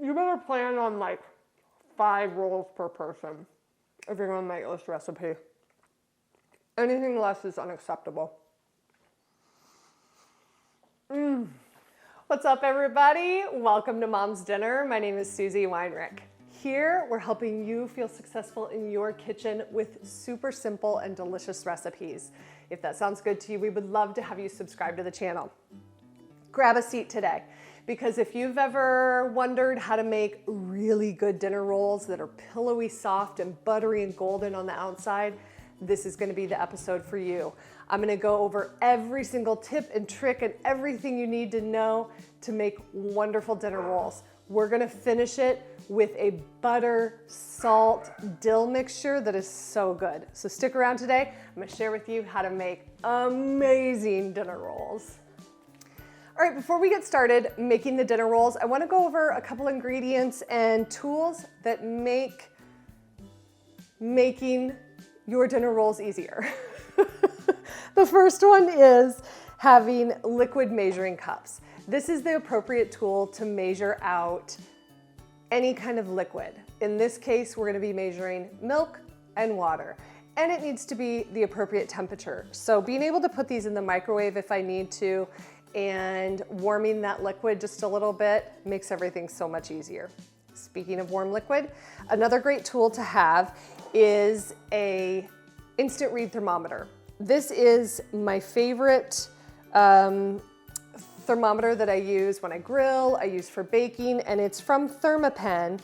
You better plan on like 5 rolls per person if you're gonna make this recipe. Anything less is unacceptable. What's up, everybody? Welcome to Mom's Dinner. My name is Susie Weinrich. Here, we're helping you feel successful in your kitchen with super simple and delicious recipes. If that sounds good to you, we would love to have you subscribe to the channel. Grab a seat today, because if you've ever wondered how to make really good dinner rolls that are pillowy soft and buttery and golden on the outside, this is going to be the episode for you. I'm going to go over every single tip and trick and everything you need to know to make wonderful dinner rolls. We're going to finish it with a butter, salt, dill mixture that is so good. So stick around today. I'm going to share with you how to make amazing dinner rolls. All right, before we get started making the dinner rolls, I want to go over a couple ingredients and tools that make making your dinner rolls easier. The first one is having liquid measuring cups. This is the appropriate tool to measure out any kind of liquid. In this case, we're going to be measuring milk and water, and it needs to be the appropriate temperature. So being able to put these in the microwave if I need to and warming that liquid just a little bit makes everything so much easier. Speaking of warm liquid, another great tool to have is a instant read thermometer. This is my favorite thermometer that I use when I grill, I use for baking, and it's from Thermapen.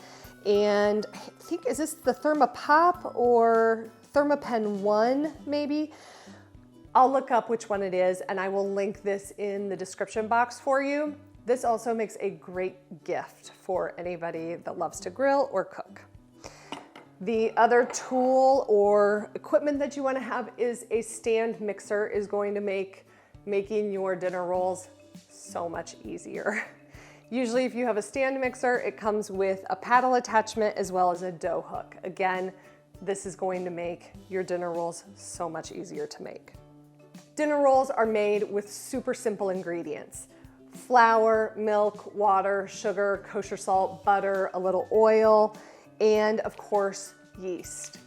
And I think, is this the Thermopop or Thermapen 1 maybe? I'll look up which one it is and I will link this in the description box for you. This also makes a great gift for anybody that loves to grill or cook. The other tool or equipment that you want to have is a stand mixer. Is going to make making your dinner rolls so much easier. Usually if you have a stand mixer, it comes with a paddle attachment as well as a dough hook. Again, this is going to make your dinner rolls so much easier to make. Dinner rolls are made with super simple ingredients: flour, milk, water, sugar, kosher salt, butter, a little oil, and of course, yeast.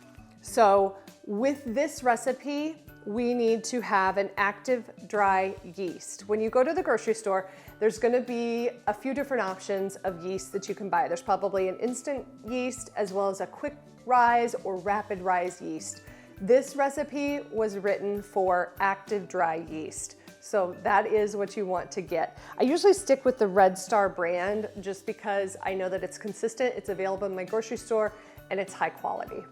So with this recipe, we need to have an active dry yeast. When you go to the grocery store, there's going to be a few different options of yeast that you can buy. There's probably an instant yeast as well as a quick rise or rapid rise yeast. This recipe was written for active dry yeast. So that is what you want to get. I usually stick with the Red Star brand just because I know that it's consistent, it's available in my grocery store, and it's high quality.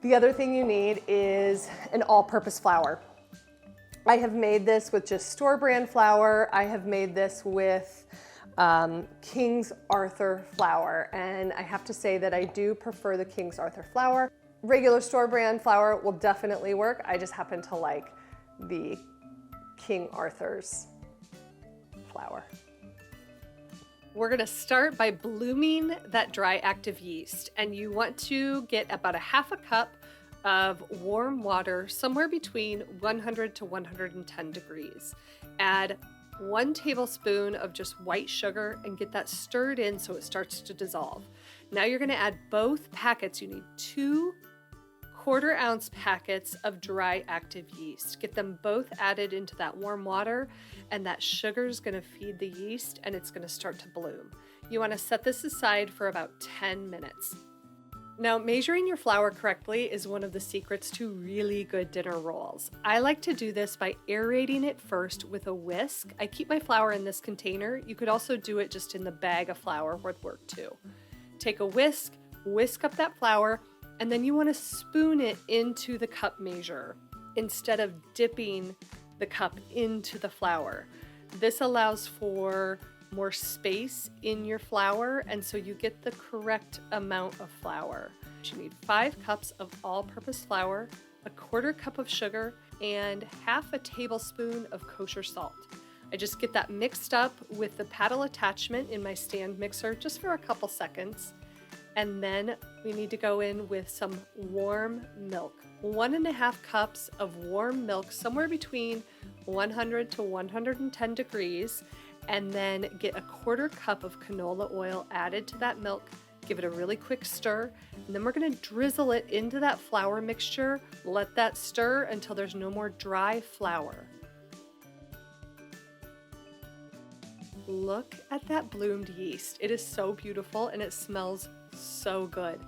The other thing you need is an all-purpose flour. I have made this with just store brand flour. I have made this with King's Arthur flour, and I have to say that I do prefer the King's Arthur flour. Regular store brand flour will definitely work. I just happen to like the King Arthur's flour. We're gonna start by blooming that dry active yeast, and you want to get about a half a cup of warm water, somewhere between 100 to 110 degrees. Add 1 tablespoon of just white sugar and get that stirred in so it starts to dissolve. Now you're gonna add both packets. You need 2 1/4-ounce packets of dry active yeast. Get them both added into that warm water, and that sugar is going to feed the yeast and it's going to start to bloom. You want to set this aside for about 10 minutes. Now, measuring your flour correctly is one of the secrets to really good dinner rolls. I like to do this by aerating it first with a whisk. I keep my flour in this container. You could also do it just in the bag of flour, would work too. Take a whisk up that flour, and then you want to spoon it into the cup measure instead of dipping the cup into the flour. This allows for more space in your flour, and so you get the correct amount of flour. You need 5 cups of all-purpose flour, a 1/4 cup of sugar, and half a tablespoon of kosher salt. I just get that mixed up with the paddle attachment in my stand mixer just for a couple seconds. And then we need to go in with some warm milk. 1.5 cups of warm milk, somewhere between 100 to 110 degrees. and then get a 1/4 cup of canola oil added to that milk. Give it a really quick stir, and then we're going to drizzle it into that flour mixture. Let that stir until there's no more dry flour. Look at that bloomed yeast. It is so beautiful and it smells so good.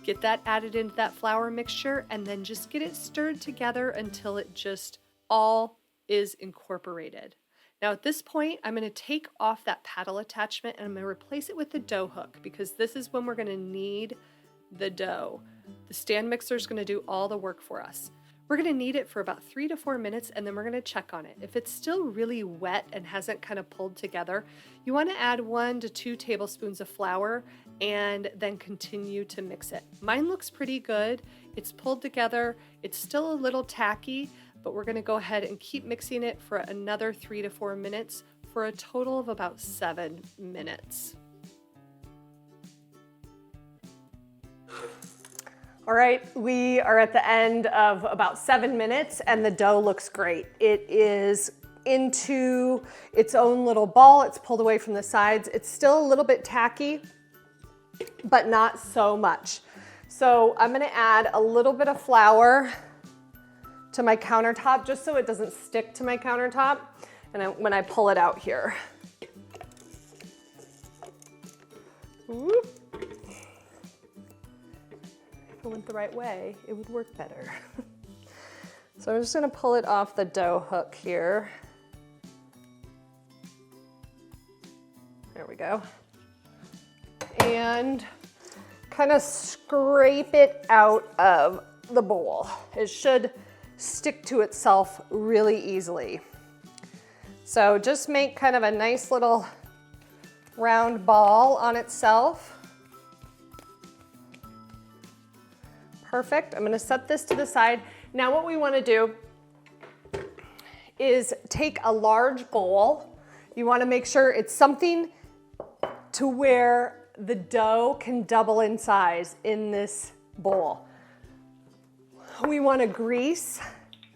Get that added into that flour mixture and then just get it stirred together until it just all is incorporated. Now at this point, I'm going to take off that paddle attachment and I'm going to replace it with the dough hook, because this is when we're going to knead the dough. The stand mixer is going to do all the work for us. We're going to knead it for about 3 to 4 minutes, and then we're going to check on it. If it's still really wet and hasn't kind of pulled together, you want to add 1 to 2 tablespoons of flour and then continue to mix it. Mine looks pretty good. It's pulled together. It's still a little tacky, but we're going to go ahead and keep mixing it for another 3 to 4 minutes for a total of about 7 minutes. All right, we are at the end of about 7 minutes and the dough looks great. It is into its own little ball. It's pulled away from the sides. It's still a little bit tacky, but not so much. So I'm gonna add a little bit of flour to my countertop just so it doesn't stick to my countertop when I pull it out here. Whoop. If it went the right way, it would work better. So I'm just gonna pull it off the dough hook here. There we go. And kind of scrape it out of the bowl. It should stick to itself really easily. So just make kind of a nice little round ball on itself. Perfect. I'm going to set this to the side. Now what we want to do is take a large bowl. You want to make sure it's something to where the dough can double in size in this bowl. We want to grease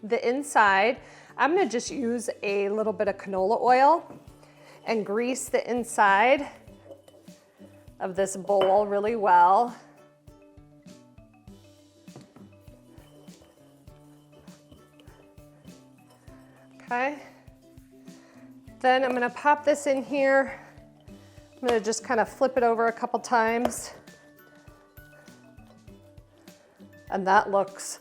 the inside. I'm going to just use a little bit of canola oil and grease the inside of this bowl really well. Okay, then I'm gonna pop this in here. I'm gonna just kind of flip it over a couple times. And that looks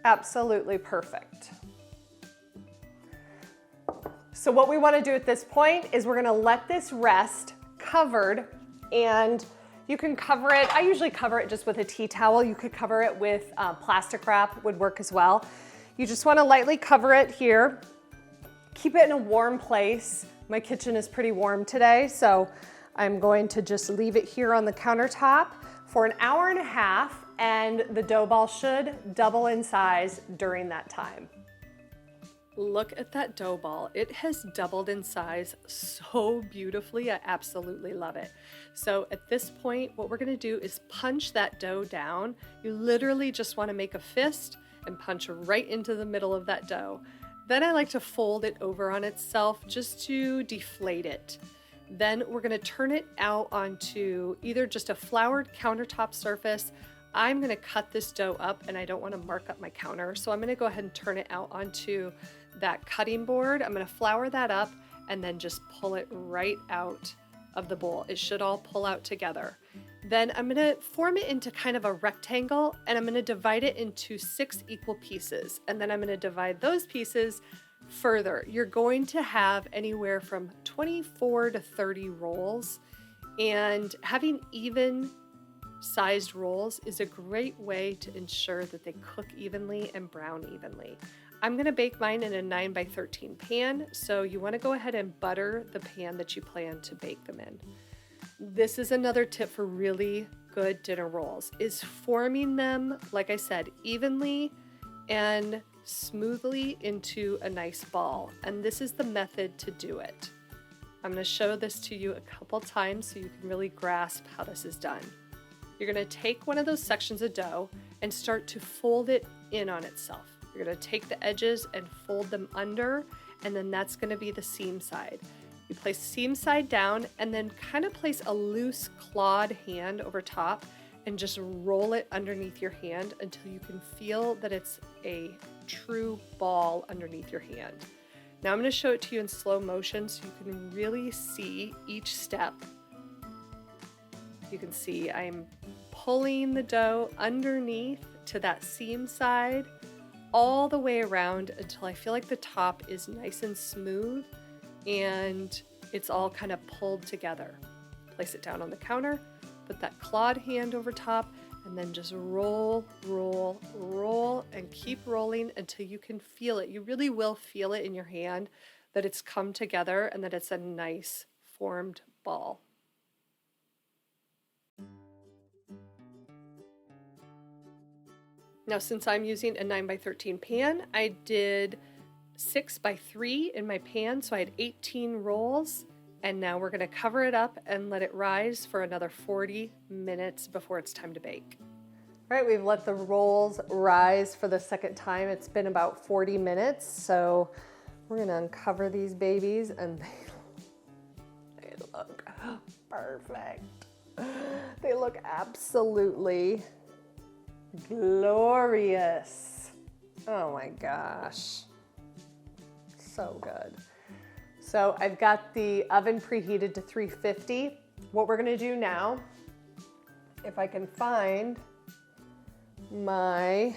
absolutely perfect. So what we wanna do at this point is we're gonna let this rest covered, and you can cover it, I usually cover it just with a tea towel. You could cover it with plastic wrap, would work as well. You just want to lightly cover it here. Keep it in a warm place. My kitchen is pretty warm today, so I'm going to just leave it here on the countertop for an hour and a half, and the dough ball should double in size during that time. Look at that dough ball. It has doubled in size so beautifully. I absolutely love it. So at this point, what we're going to do is punch that dough down. You literally just want to make a fist and punch right into the middle of that dough. Then I like to fold it over on itself just to deflate it. Then we're gonna turn it out onto either just a floured countertop surface. I'm gonna cut this dough up and I don't wanna mark up my counter, so I'm gonna go ahead and turn it out onto that cutting board. I'm gonna flour that up and then just pull it right out of the bowl. It should all pull out together. Then I'm gonna form it into kind of a rectangle, and I'm gonna divide it into 6 equal pieces. And then I'm gonna divide those pieces further. You're going to have anywhere from 24 to 30 rolls, and having even sized rolls is a great way to ensure that they cook evenly and brown evenly. I'm gonna bake mine in a 9x13 pan, so you wanna go ahead and butter the pan that you plan to bake them in. This is another tip for really good dinner rolls, is forming them, like I said, evenly and smoothly into a nice ball. And this is the method to do it. I'm going to show this to you a couple times so you can really grasp how this is done. You're going to take one of those sections of dough and start to fold it in on itself. You're going to take the edges and fold them under, and then that's going to be the seam side. You place seam side down and then kind of place a loose clawed hand over top and just roll it underneath your hand until you can feel that it's a true ball underneath your hand. Now I'm going to show it to you in slow motion so you can really see each step. You can see I'm pulling the dough underneath to that seam side all the way around until I feel like the top is nice and smooth and it's all kind of pulled together. Place it down on the counter, put that clawed hand over top, and then just roll, roll, roll, and keep rolling until you can feel it. You really will feel it in your hand that it's come together and that it's a nice formed ball. Now, since I'm using a 9x13 pan, I did 6x3 in my pan, so I had 18 rolls, and now we're gonna cover it up and let it rise for another 40 minutes before it's time to bake. All right, we've let the rolls rise for the second time. It's been about 40 minutes, so we're gonna uncover these babies, and they look perfect. They look absolutely glorious. Oh my gosh, so good. So I've got the oven preheated to 350. What we're gonna do now, if I can find my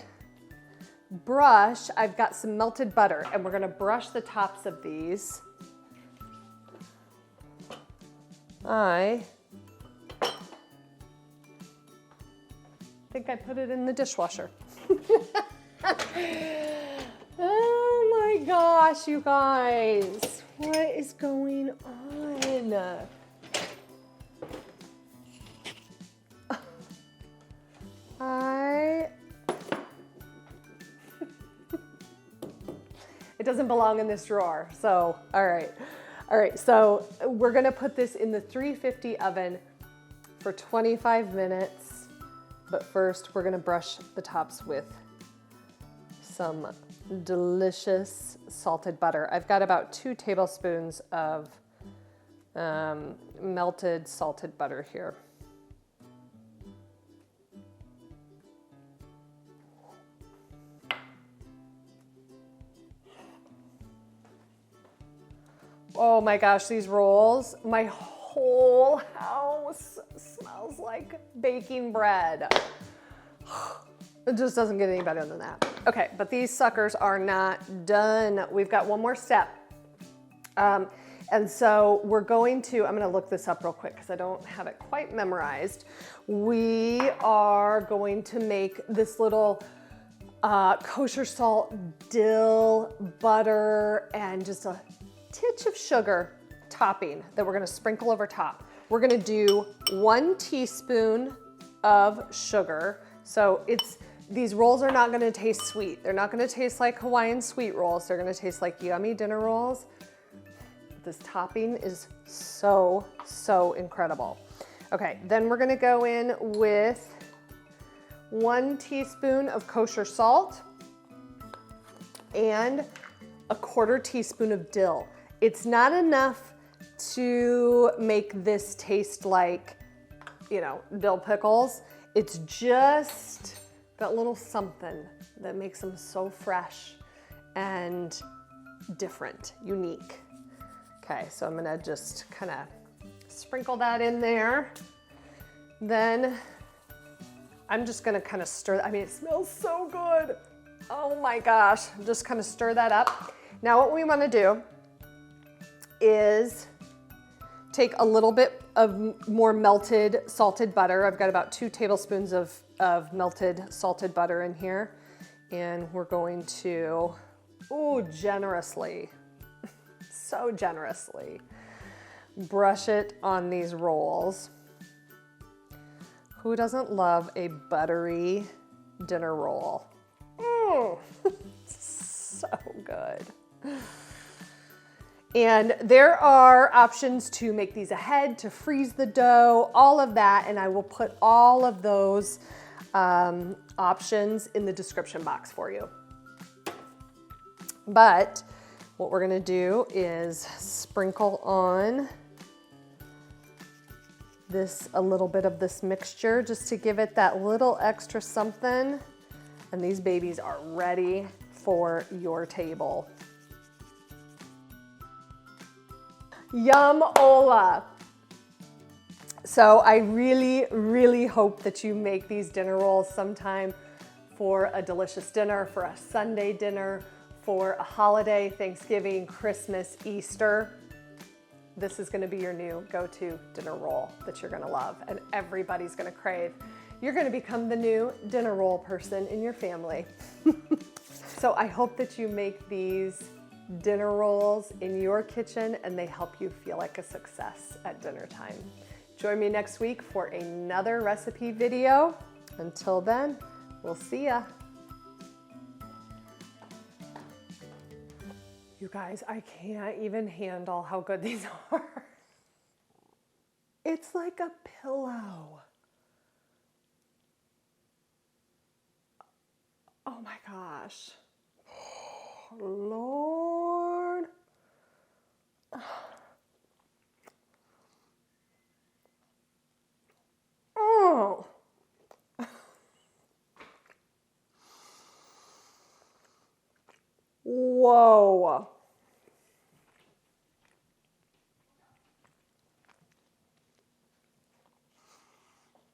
brush, I've got some melted butter and we're gonna brush the tops of these. I think I put it in the dishwasher. Oh my gosh, you guys. What is going on? It doesn't belong in this drawer, so all right. All right, so we're gonna put this in the 350 oven for 25 minutes, but first we're gonna brush the tops with some delicious salted butter. I've got about 2 tablespoons of melted salted butter here. Oh my gosh, these rolls, my whole house smells like baking bread. It just doesn't get any better than that. Okay, but these suckers are not done. We've got one more step. And so we're going to, I'm gonna look this up real quick because I don't have it quite memorized. We are going to make this little kosher salt, dill, butter, and just a titch of sugar topping that we're gonna sprinkle over top. We're gonna do 1 teaspoon of sugar. So these rolls are not gonna taste sweet. They're not gonna taste like Hawaiian sweet rolls. They're gonna taste like yummy dinner rolls. This topping is so, so incredible. Okay, then we're gonna go in with 1 teaspoon of kosher salt and a 1/4 teaspoon of dill. It's not enough to make this taste like, you know, dill pickles. It's just that little something that makes them so fresh and different, unique. Okay, so I'm gonna just kind of sprinkle that in there. Then I'm just gonna kind of stir, I mean, it smells so good. Oh my gosh, just kind of stir that up. Now what we wanna do is take a little bit of more melted salted butter. I've got about 2 tablespoons of melted salted butter in here. And we're going to, generously, so generously, brush it on these rolls. Who doesn't love a buttery dinner roll? So good. And there are options to make these ahead, to freeze the dough, all of that, and I will put all of those options in the description box for you. But What we're gonna do is sprinkle on a little bit of this mixture just to give it that little extra something. And these babies are ready for your table. Yum-ola. So I really, really hope that you make these dinner rolls sometime for a delicious dinner, for a Sunday dinner, for a holiday, Thanksgiving, Christmas, Easter. This is gonna be your new go-to dinner roll that you're gonna love and everybody's gonna crave. You're gonna become the new dinner roll person in your family. So I hope that you make these dinner rolls in your kitchen and they help you feel like a success at dinner time. Join me next week for another recipe video. Until then, we'll see ya. You guys, I can't even handle how good these are. It's like a pillow. Oh my gosh. Lord. Oh. Whoa.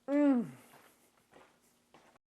Mmm.